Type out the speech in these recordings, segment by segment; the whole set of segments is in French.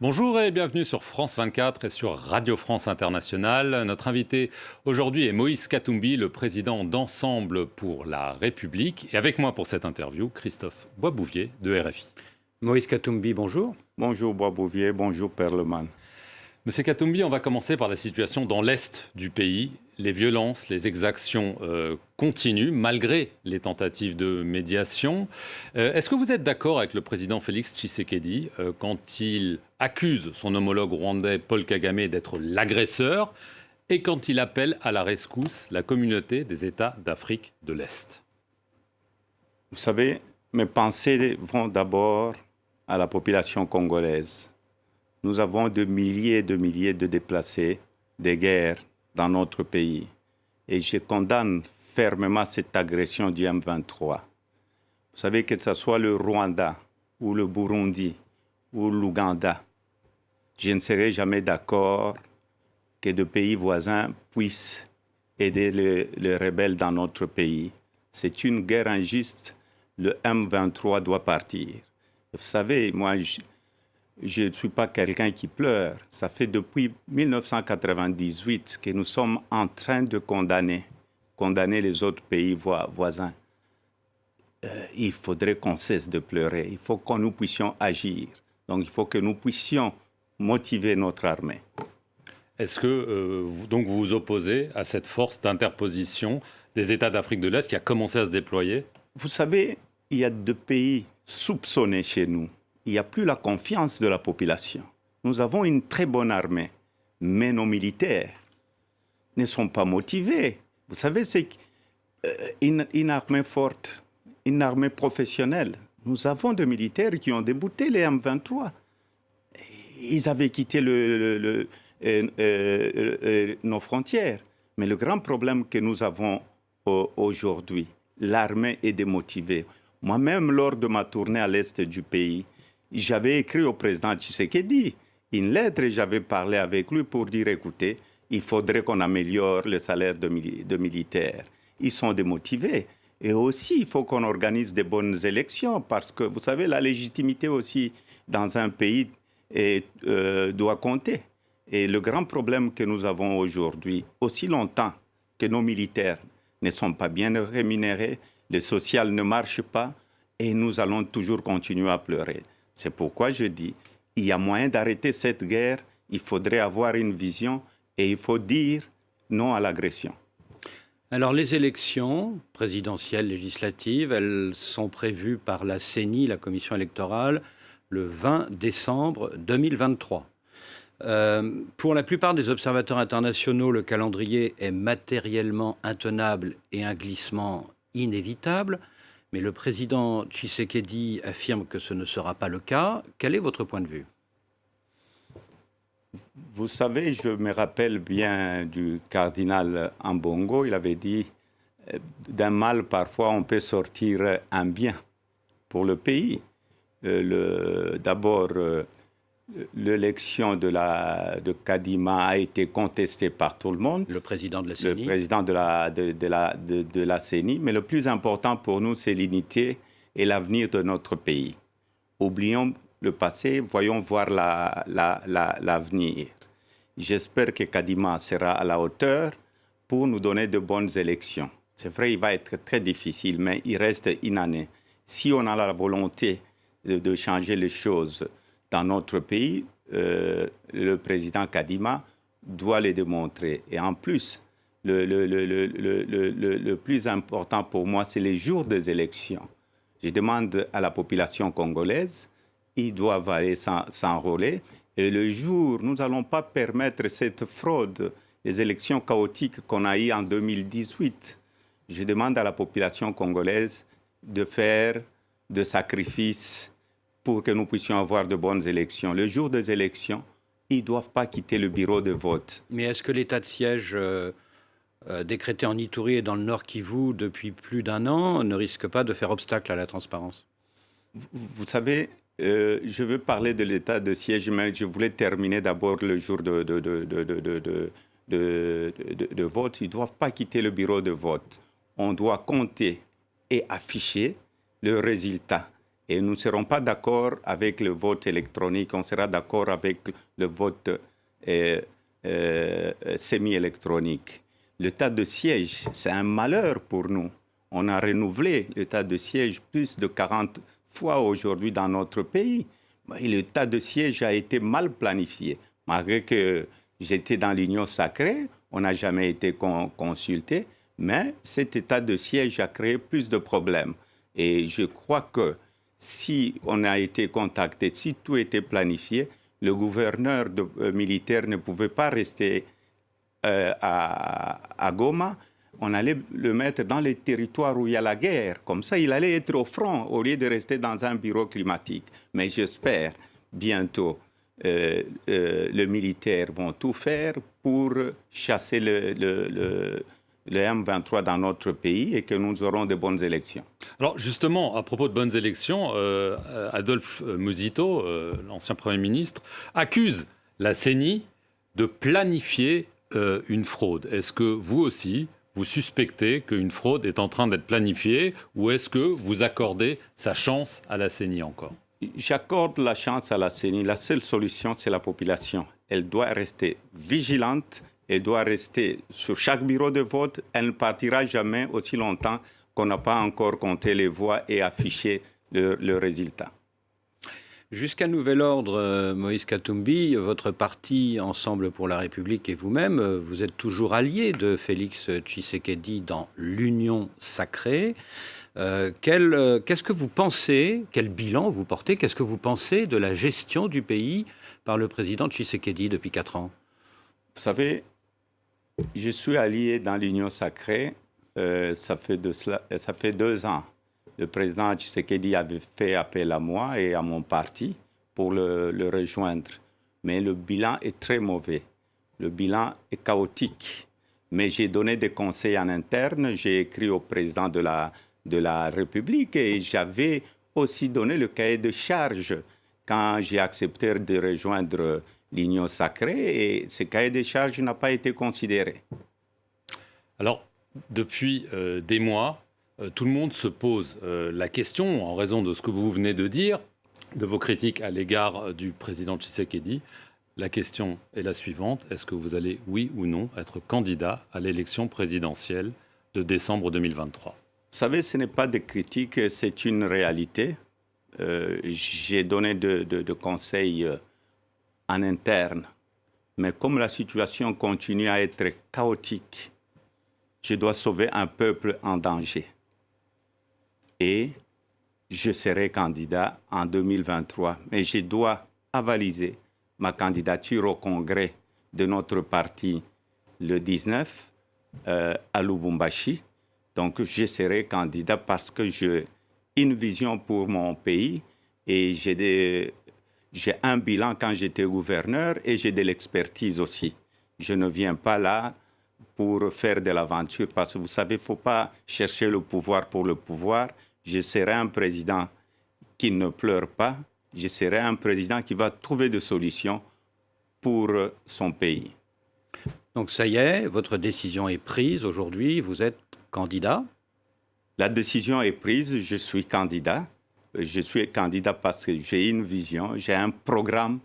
Bonjour et bienvenue sur France 24 et sur Radio France Internationale. Notre invité aujourd'hui est Moïse Katumbi, le président d'Ensemble pour la République. Et avec moi pour cette interview, Christophe Boisbouvier de RFI. Moïse Katumbi, bonjour. Bonjour Boisbouvier, bonjour Perleman. Monsieur Katumbi, on va commencer par la situation dans l'Est du pays. Les violences, les exactions continuent malgré les tentatives de médiation. Est-ce que vous êtes d'accord avec le président Félix Tshisekedi quand il accuse son homologue rwandais Paul Kagame d'être l'agresseur et quand il appelle à la rescousse la communauté des États d'Afrique de l'Est? Vous savez, mes pensées vont d'abord à la population congolaise. Nous avons de milliers de déplacés, des guerres dans notre pays. Et je condamne fermement cette agression du M23. Vous savez que ce soit le Rwanda ou le Burundi ou l'Ouganda, je ne serai jamais d'accord que de pays voisins puissent aider les rebelles dans notre pays. C'est une guerre injuste. Le M23 doit partir. Vous savez, moi, je ne suis pas quelqu'un qui pleure. Ça fait depuis 1998 que nous sommes en train de condamner les autres pays voisins. Il faudrait qu'on cesse de pleurer. Il faut que nous puissions agir. Donc, il faut que nous puissions motiver notre armée. Est-ce que vous vous opposez à cette force d'interposition des États d'Afrique de l'Est qui a commencé à se déployer? Vous savez, il y a deux pays soupçonnés chez nous. Il n'y a plus la confiance de la population. Nous avons une très bonne armée, mais nos militaires ne sont pas motivés. Vous savez, c'est une armée forte, une armée professionnelle. Nous avons des militaires qui ont débouté les M23. Ils avaient quitté nos frontières. Mais le grand problème que nous avons aujourd'hui, l'armée est démotivée. Moi-même, lors de ma tournée à l'est du pays, j'avais écrit au président Tshisekedi une lettre et j'avais parlé avec lui pour dire, écoutez, il faudrait qu'on améliore le salaire de militaires. Ils sont démotivés. Et aussi, il faut qu'on organise des bonnes élections parce que, vous savez, la légitimité aussi dans un pays doit compter. Et le grand problème que nous avons aujourd'hui, aussi longtemps que nos militaires ne sont pas bien rémunérés, le social ne marche pas et nous allons toujours continuer à pleurer. C'est pourquoi je dis, il y a moyen d'arrêter cette guerre, il faudrait avoir une vision et il faut dire non à l'agression. Alors les élections présidentielles, législatives, elles sont prévues par la CENI, la commission électorale, le 20 décembre 2023. Pour la plupart des observateurs internationaux, le calendrier est matériellement intenable et un glissement inévitable. Mais le président Tshisekedi affirme que ce ne sera pas le cas. Quel est votre point de vue? Vous savez, je me rappelle bien du cardinal Ambongo. Il avait dit, d'un mal, parfois, on peut sortir un bien pour le pays. D'abord, l'élection de Kadima a été contestée par tout le monde. Le président de la CENI. Le président de la CENI. Mais le plus important pour nous, c'est l'unité et l'avenir de notre pays. Oublions le passé, voyons voir l'avenir. J'espère que Kadima sera à la hauteur pour nous donner de bonnes élections. C'est vrai, il va être très difficile, mais il reste une année. Si on a la volonté de changer les choses dans notre pays, le président Kadima doit les démontrer. Et en plus, le plus important pour moi, c'est les jours des élections. Je demande à la population congolaise, ils doivent aller s'enrôler. Et le jour, nous n'allons pas permettre cette fraude, les élections chaotiques qu'on a eues en 2018. Je demande à la population congolaise de faire des sacrifices pour que nous puissions avoir de bonnes élections. Le jour des élections, ils ne doivent pas quitter le bureau de vote. Mais est-ce que l'état de siège décrété en Ituri et dans le Nord Kivu depuis plus d'un an ne risque pas de faire obstacle à la transparence? Vous savez, je veux parler de l'état de siège, mais je voulais terminer d'abord le jour de vote. Ils ne doivent pas quitter le bureau de vote. On doit compter et afficher le résultat. Et nous ne serons pas d'accord avec le vote électronique, on sera d'accord avec le vote semi-électronique. L'état de siège, c'est un malheur pour nous. On a renouvelé l'état de siège plus de 40 fois aujourd'hui dans notre pays. Et l'état de siège a été mal planifié. Malgré que j'étais dans l'Union sacrée, on n'a jamais été consulté, mais cet état de siège a créé plus de problèmes. Et je crois que si on a été contacté, si tout était planifié, le gouverneur militaire ne pouvait pas rester à Goma. On allait le mettre dans les territoires où il y a la guerre. Comme ça, il allait être au front au lieu de rester dans un bureau climatique. Mais j'espère bientôt les militaires vont tout faire pour chasser le M23 dans notre pays et que nous aurons de bonnes élections. Alors justement, à propos de bonnes élections, Adolphe Musito, l'ancien Premier ministre, accuse la CENI de planifier une fraude. Est-ce que vous aussi, vous suspectez qu'une fraude est en train d'être planifiée ou est-ce que vous accordez sa chance à la CENI encore ? J'accorde la chance à la CENI. La seule solution, c'est la population. Elle doit rester vigilante. Elle doit rester sur chaque bureau de vote. Elle ne partira jamais aussi longtemps qu'on n'a pas encore compté les voix et affiché le résultat. Jusqu'à nouvel ordre, Moïse Katumbi, votre parti Ensemble pour la République et vous-même, vous êtes toujours allié de Félix Tshisekedi dans l'Union sacrée. Qu'est-ce que vous pensez, quel bilan vous portez, qu'est-ce que vous pensez de la gestion du pays par le président Tshisekedi depuis 4 ans ? Vous savez, je suis allié dans l'Union sacrée, ça fait 2 ans. Le président Tshisekedi avait fait appel à moi et à mon parti pour le rejoindre. Mais le bilan est très mauvais. Le bilan est chaotique. Mais j'ai donné des conseils en interne, j'ai écrit au président de la République et j'avais aussi donné le cahier de charge quand j'ai accepté de rejoindre l'Union sacrée et ce cahier de charge n'a pas été considéré. Alors, depuis des mois, tout le monde se pose la question, en raison de ce que vous venez de dire, de vos critiques à l'égard du président Tshisekedi. La question est la suivante, est-ce que vous allez, oui ou non, être candidat à l'élection présidentielle de décembre 2023 ? Vous savez, ce n'est pas des critiques, c'est une réalité. J'ai donné de conseils en interne, mais comme la situation continue à être chaotique, je dois sauver un peuple en danger. Et je serai candidat en 2023, mais je dois avaliser ma candidature au congrès de notre parti le 19 à Lubumbashi. Donc, je serai candidat parce que j'ai une vision pour mon pays et j'ai un bilan quand j'étais gouverneur et j'ai de l'expertise aussi. Je ne viens pas là pour faire de l'aventure parce que vous savez, il ne faut pas chercher le pouvoir pour le pouvoir. Je serai un président qui ne pleure pas. Je serai un président qui va trouver des solutions pour son pays. Donc ça y est, votre décision est prise aujourd'hui, vous êtes candidat ? La décision est prise, je suis candidat. Je suis candidat parce que j'ai une vision, j'ai un programme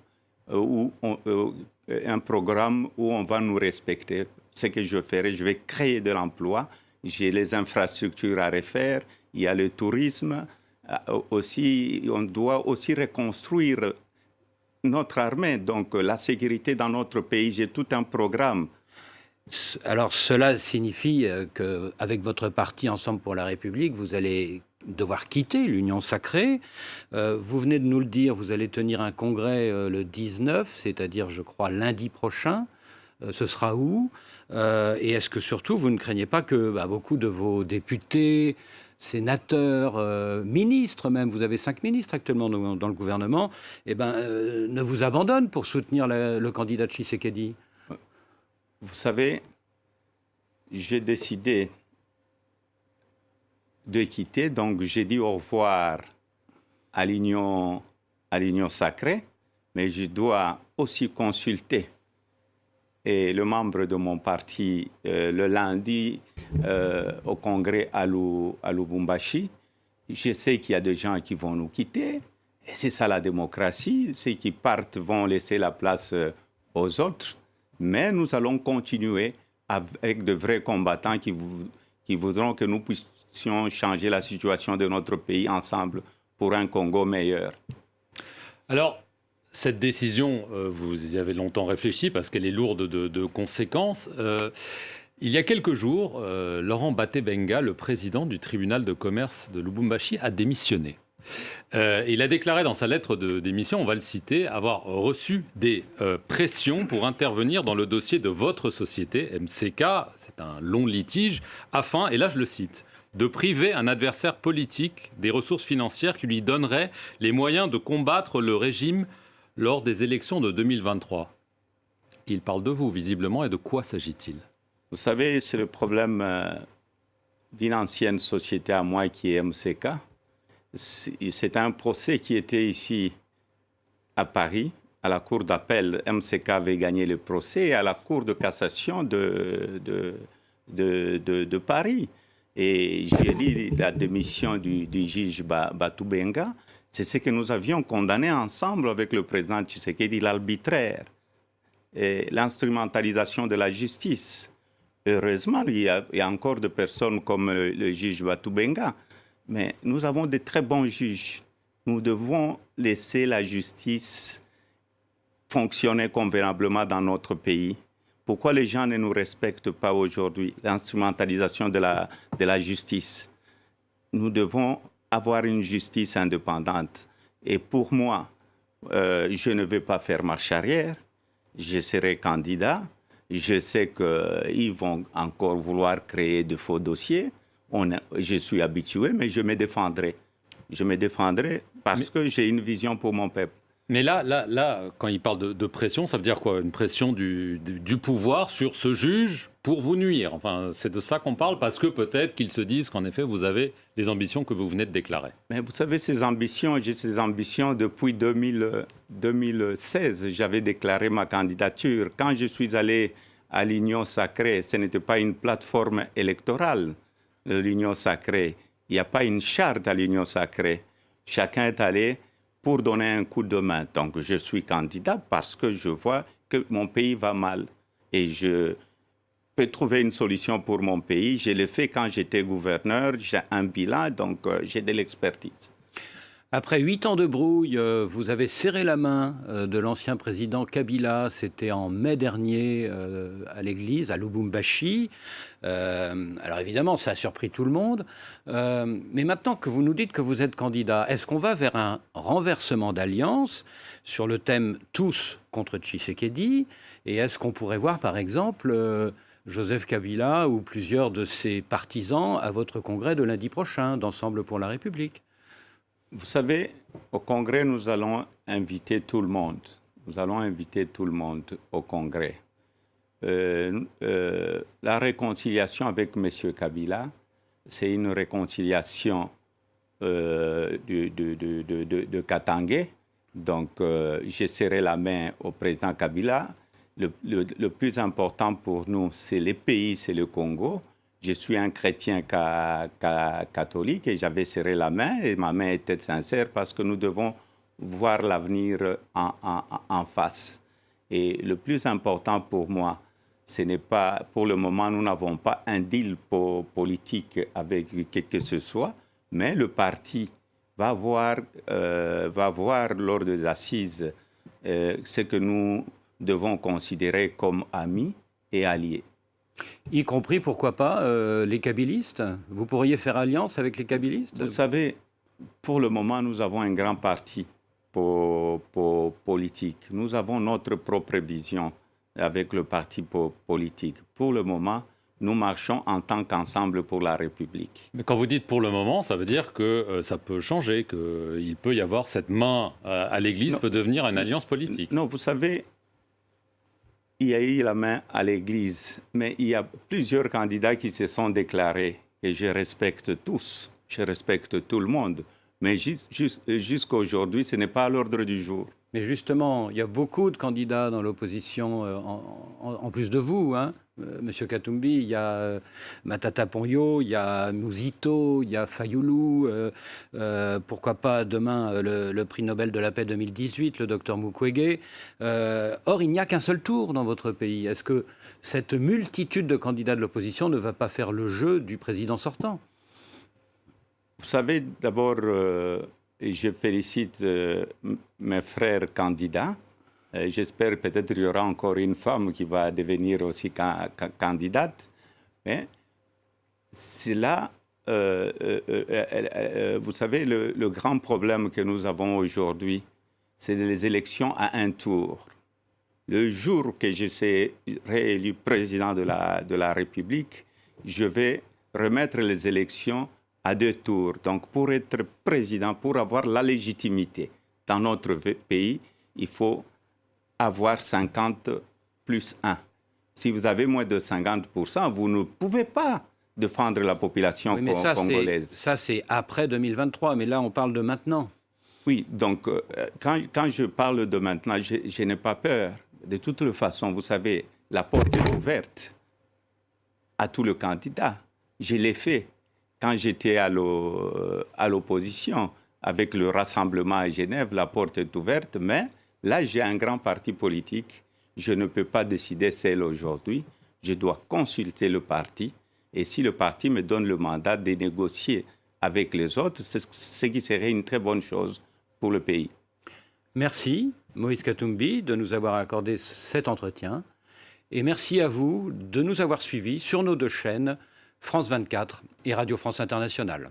où on va nous respecter. Ce que je ferai, je vais créer de l'emploi. J'ai les infrastructures à refaire, il y a le tourisme. Aussi, on doit aussi reconstruire notre armée, donc la sécurité dans notre pays. J'ai tout un programme. Alors cela signifie qu'avec votre parti Ensemble pour la République, vous allez devoir quitter l'Union sacrée. Vous venez de nous le dire, vous allez tenir un congrès le 19, c'est-à-dire je crois lundi prochain. Ce sera où ? Et est-ce que surtout vous ne craignez pas que beaucoup de vos députés, sénateurs, ministres même, vous avez 5 ministres actuellement dans le gouvernement, ne vous abandonnent pour soutenir le candidat Tshisekedi ? Vous savez, j'ai décidé de quitter, donc j'ai dit au revoir à l'Union sacrée, mais je dois aussi consulter le membre de mon parti le lundi au congrès à Lubumbashi. Je sais qu'il y a des gens qui vont nous quitter. Et c'est ça la démocratie. Ceux qui partent vont laisser la place aux autres. Mais nous allons continuer avec de vrais combattants qui voudront que nous puissions changer la situation de notre pays ensemble pour un Congo meilleur. Alors, cette décision, vous y avez longtemps réfléchi parce qu'elle est lourde de conséquences. Il y a quelques jours, Laurent Batebenga, le président du tribunal de commerce de Lubumbashi, a démissionné. Il a déclaré dans sa lettre de démission, on va le citer, avoir reçu des pressions pour intervenir dans le dossier de votre société, MCK, c'est un long litige, afin, et là je le cite, de priver un adversaire politique des ressources financières qui lui donneraient les moyens de combattre le régime lors des élections de 2023. Il parle de vous, visiblement, et de quoi s'agit-il ? Vous savez, c'est le problème d'une ancienne société à moi qui est MCK. C'est un procès qui était ici à Paris, à la cour d'appel. MCK avait gagné le procès et à la cour de cassation de Paris. Et j'ai lu la démission du juge Batebenga. C'est ce que nous avions condamné ensemble avec le président Tshisekedi, l'arbitraire et l'instrumentalisation de la justice. Heureusement, il y a encore des personnes comme le juge Batebenga, mais nous avons de très bons juges. Nous devons laisser la justice fonctionner convenablement dans notre pays. Pourquoi les gens ne nous respectent pas aujourd'hui? L'instrumentalisation de la justice. Nous devons avoir une justice indépendante. Et pour moi, je ne vais pas faire marche arrière. Je serai candidat. Je sais qu'ils vont encore vouloir créer de faux dossiers. Je suis habitué, mais je me défendrai. Je me défendrai parce que j'ai une vision pour mon peuple. Mais là, quand il parle de pression, ça veut dire quoi? Une pression du pouvoir sur ce juge pour vous nuire. Enfin, c'est de ça qu'on parle, parce que peut-être qu'ils se disent qu'en effet, vous avez les ambitions que vous venez de déclarer. Mais vous savez, j'ai ces ambitions depuis 2016. J'avais déclaré ma candidature. Quand je suis allé à l'Union sacrée, ce n'était pas une plateforme électorale, l'Union sacrée. Il n'y a pas une charte à l'Union sacrée. Chacun est allé pour donner un coup de main. Donc, je suis candidat parce que je vois que mon pays va mal. Et je peux trouver une solution pour mon pays. Je l'ai fait quand j'étais gouverneur. J'ai un bilan, donc j'ai de l'expertise. Après 8 ans de brouille, vous avez serré la main de l'ancien président Kabila. C'était en mai dernier à l'église, à Lubumbashi. Alors évidemment, ça a surpris tout le monde. Mais maintenant que vous nous dites que vous êtes candidat, est-ce qu'on va vers un renversement d'alliance sur le thème « tous contre Tshisekedi » ? Et est-ce qu'on pourrait voir, par exemple, Joseph Kabila ou plusieurs de ses partisans à votre congrès de lundi prochain, d'Ensemble pour la République ? Vous savez, au congrès, nous allons inviter tout le monde. Nous allons inviter tout le monde au congrès. La réconciliation avec M. Kabila, c'est une réconciliation de Katangé. Donc, je serrai la main au président Kabila. Le plus important pour nous, c'est le pays, c'est le Congo. Je suis un chrétien catholique et j'avais serré la main et ma main était sincère parce que nous devons voir l'avenir en face. Et le plus important pour moi, ce n'est pas, pour le moment, nous n'avons pas un deal politique avec qui que ce soit, mais le parti va voir lors des assises ce que nous devons considérer comme amis et alliés. Y compris, pourquoi pas, les kabylistes? Vous pourriez faire alliance avec les kabylistes? Vous savez, pour le moment, nous avons un grand parti politique. Nous avons notre propre vision avec le parti politique. Pour le moment, nous marchons en tant qu'ensemble pour la République. Mais quand vous dites pour le moment, ça veut dire que ça peut changer, qu'il peut y avoir cette main à l'Église, peut devenir une alliance politique. Non, vous savez, il y a eu la main à l'Église, mais il y a plusieurs candidats qui se sont déclarés, et je respecte tous, je respecte tout le monde. Mais jusqu'à aujourd'hui, ce n'est pas à l'ordre du jour. Mais justement, il y a beaucoup de candidats dans l'opposition, en plus de vous, hein. Monsieur Katumbi, il y a Matata Ponyo, il y a Mouzito, il y a Fayoulou, pourquoi pas demain le prix Nobel de la paix 2018, le docteur Mukwege. Or, il n'y a qu'un seul tour dans votre pays. Est-ce que cette multitude de candidats de l'opposition ne va pas faire le jeu du président sortant? Vous savez, d'abord, je félicite mes frères candidats. J'espère peut-être qu'il y aura encore une femme qui va devenir aussi candidate. Mais c'est là, vous savez, le grand problème que nous avons aujourd'hui, c'est les élections à un tour. Le jour que je serai réélu président de la République, je vais remettre les élections à 2 tours. Donc, pour être président, pour avoir la légitimité dans notre pays, il faut avoir 50 plus 1. Si vous avez moins de 50%, vous ne pouvez pas défendre la population congolaise. Ça, c'est après 2023, mais là, on parle de maintenant. Oui, donc, quand je parle de maintenant, je n'ai pas peur. De toute façon, vous savez, la porte est ouverte à tous les candidats. Je l'ai fait quand j'étais à l'opposition. Avec le rassemblement à Genève, la porte est ouverte, mais là, j'ai un grand parti politique. Je ne peux pas décider seul aujourd'hui. Je dois consulter le parti. Et si le parti me donne le mandat de négocier avec les autres, c'est ce qui serait une très bonne chose pour le pays. Merci, Moïse Katumbi, de nous avoir accordé cet entretien. Et merci à vous de nous avoir suivis sur nos 2 chaînes, France 24 et Radio France Internationale.